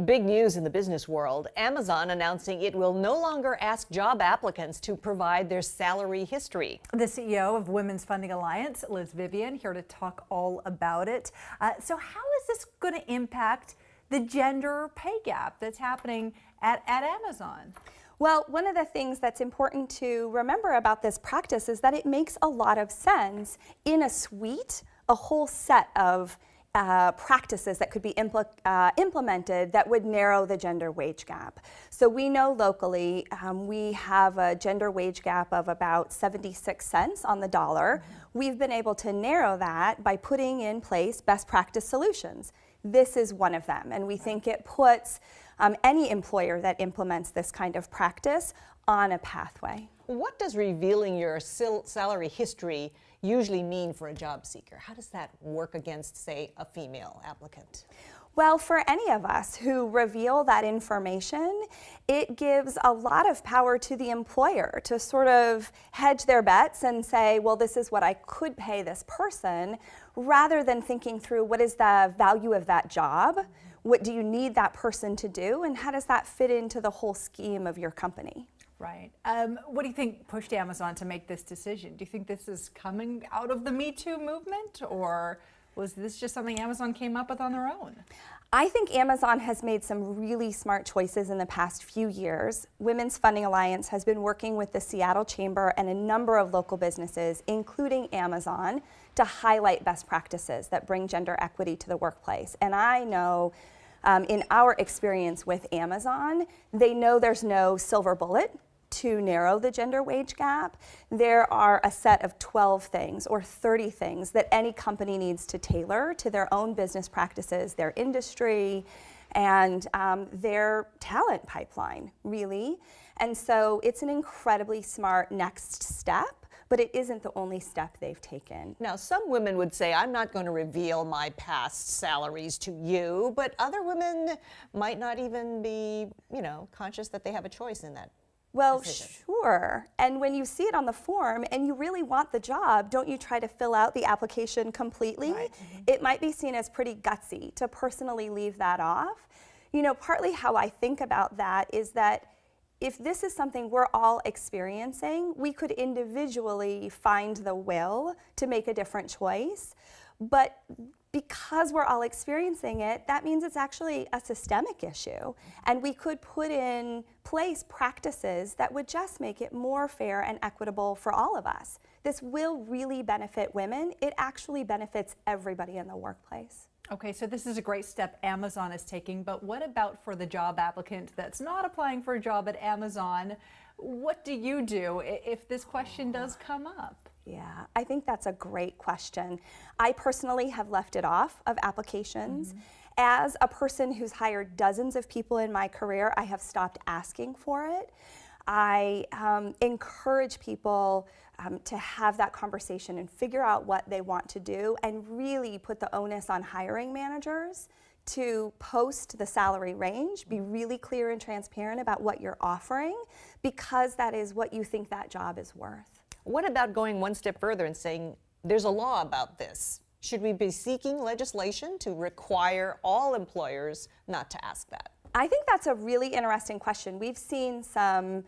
Big news in the business world. Amazon announcing it will no longer ask job applicants to provide their salary history. The CEO of Women's Funding Alliance, Liz Vivian, here to talk all about it. So how is this going to impact the gender pay gap that's happening at Amazon? Well, one of the things that's important to remember about this practice is that it makes a lot of sense in a suite, a whole set of practices that could be implemented that would narrow the gender wage gap. So we know locally we have a gender wage gap of about 76 cents on the dollar. We've been able to narrow that by putting in place best practice solutions. This is one of them, and we think it puts any employer that implements this kind of practice on a pathway. What does revealing your salary history usually mean for a job seeker? How does that work against, say, a female applicant? Well, for any of us who reveal that information, it gives a lot of power to the employer to sort of hedge their bets and say, well, this is what I could pay this person, rather than thinking through what is the value of that job, what do you need that person to do, and how does that fit into the whole scheme of your company? Right. What do you think pushed Amazon to make this decision? Do you think this is coming out of the Me Too movement, or was this just something Amazon came up with on their own? I think Amazon has made some really smart choices in the past few years. Women's Funding Alliance has been working with the Seattle Chamber and a number of local businesses, including Amazon, to highlight best practices that bring gender equity to the workplace. And I know in our experience with Amazon, they know there's no silver bullet to narrow the gender wage gap. There are a set of 12 things or 30 things that any company needs to tailor to their own business practices, their industry, and their talent pipeline, really. And so it's an incredibly smart next step, but it isn't the only step they've taken. Now, some women would say, I'm not going to reveal my past salaries to you, but other women might not even be, conscious that they have a choice in that. Well, decision. Sure. And when you see it on the form and you really want the job, don't you try to fill out the application completely? Right. It might be seen as pretty gutsy to personally leave that off. Partly how I think about that is that if this is something we're all experiencing, we could individually find the will to make a different choice. But because we're all experiencing it, that means it's actually a systemic issue. And we could put in place practices that would just make it more fair and equitable for all of us. This will really benefit women. It actually benefits everybody in the workplace. Okay, so this is a great step Amazon is taking, but what about for the job applicant that's not applying for a job at Amazon? What do you do if this question does come up? Yeah, I think that's a great question. I personally have left it off of applications. As a person who's hired dozens of people in my career, I have stopped asking for it. I encourage people to have that conversation and figure out what they want to do, and really put the onus on hiring managers to post the salary range, be really clear and transparent about what you're offering, because that is what you think that job is worth. What about going one step further and saying, there's a law about this? Should we be seeking legislation to require all employers not to ask that? I think that's a really interesting question. We've seen some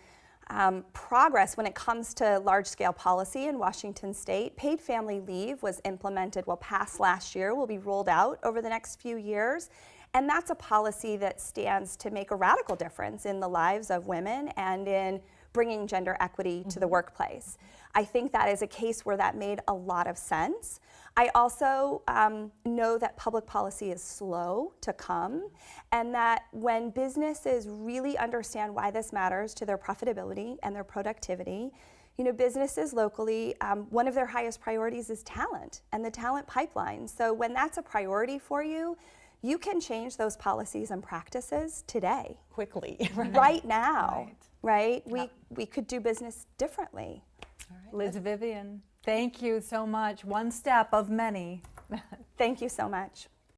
progress when it comes to large-scale policy in Washington State. Paid family leave was implemented, passed last year, will be rolled out over the next few years. And that's a policy that stands to make a radical difference in the lives of women and in bringing gender equity to the workplace. I think that is a case where that made a lot of sense. I also know that public policy is slow to come, and that when businesses really understand why this matters to their profitability and their productivity, businesses locally, one of their highest priorities is talent and the talent pipeline. So when that's a priority for you, you can change those policies and practices today. Quickly. Right now, right? Yep. We could do business differently. All right. Liz Vivian, thank you so much. One step of many. Thank you so much.